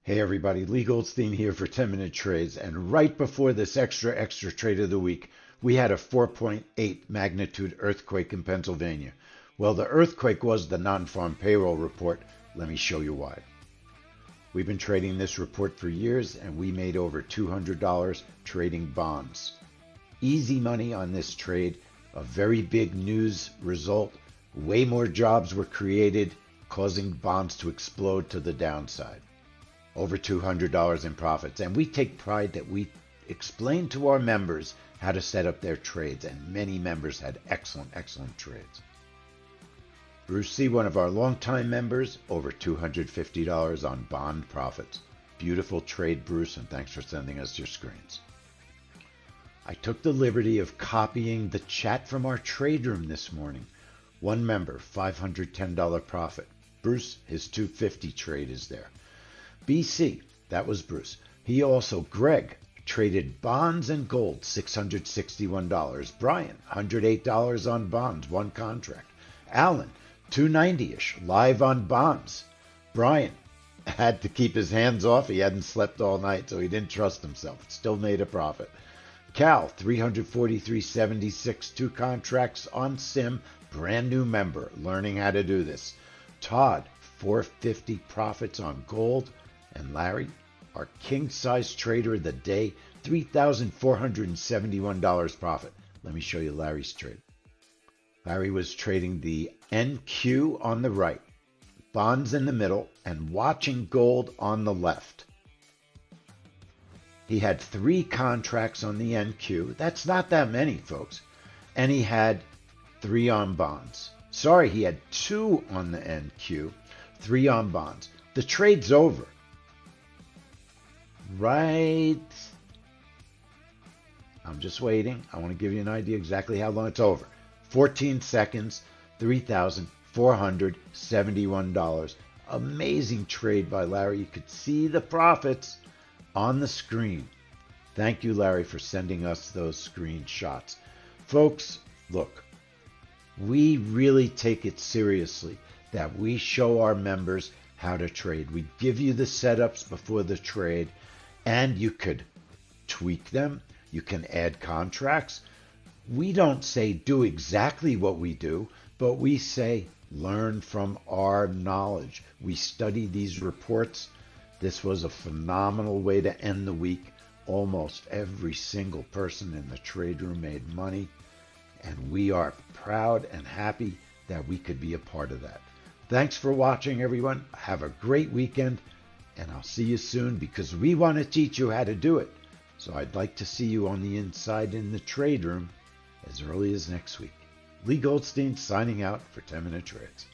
Hey everybody, Leigh Goldstein here for 10-Minute Trades, and right before this extra trade of the week, we had a 4.8 magnitude earthquake in Pennsylvania. Well, the earthquake was the non-farm payroll report. Let me show you why. We've been trading this report for years, and we made over $200 trading bonds. Easy money on this trade, a very big news result. Way more jobs were created, causing bonds to explode to the downside. Over $200 in profits, and we take pride that we explain to our members how to set up their trades, and many members had excellent trades. Bruce C., one of our longtime members, over $250 on bond profits. Beautiful trade, Bruce, and thanks for sending us your screens. I took the liberty of copying the chat from our trade room this morning. One member, $510 profit. Bruce, his $250 trade is there. BC, that was Bruce. He also, Greg, traded bonds and gold, $661. Brian, $108 on bonds, one contract. Alan, $290-ish, live on bonds. Brian had to keep his hands off. He hadn't slept all night, so he didn't trust himself. Still made a profit. Cal, $343.76, two contracts on Sim, brand new member, learning how to do this. Todd, $450 profits on gold. And Larry, our king-size trader of the day, $3,471 profit. Let me show you Larry's trade. Larry was trading the NQ on the right, bonds in the middle, and watching gold on the left. He had 3 contracts on the NQ. That's not that many, folks. And he had 3 on bonds. Sorry, he had 2 on the NQ, 3 on bonds. The trade's over. Right. I'm just waiting. I want to give you an idea exactly how long it's over. 14 seconds, $3,471. Amazing trade by Larry. You could see the profits on the screen. Thank you, Larry, for sending us those screenshots. Folks, look, we really take it seriously that we show our members how to trade. We give you the setups before the trade, and you could tweak them. You can add contracts. We don't say do exactly what we do, but we say learn from our knowledge. We study these reports. This was a phenomenal way to end the week. Almost every single person in the trade room made money, and we are proud and happy that we could be a part of that. Thanks for watching, everyone. Have a great weekend, and I'll see you soon because we want to teach you how to do it. So I'd like to see you on the inside in the trade room as early as next week. Leigh Goldstein signing out for 10-Minute Trades.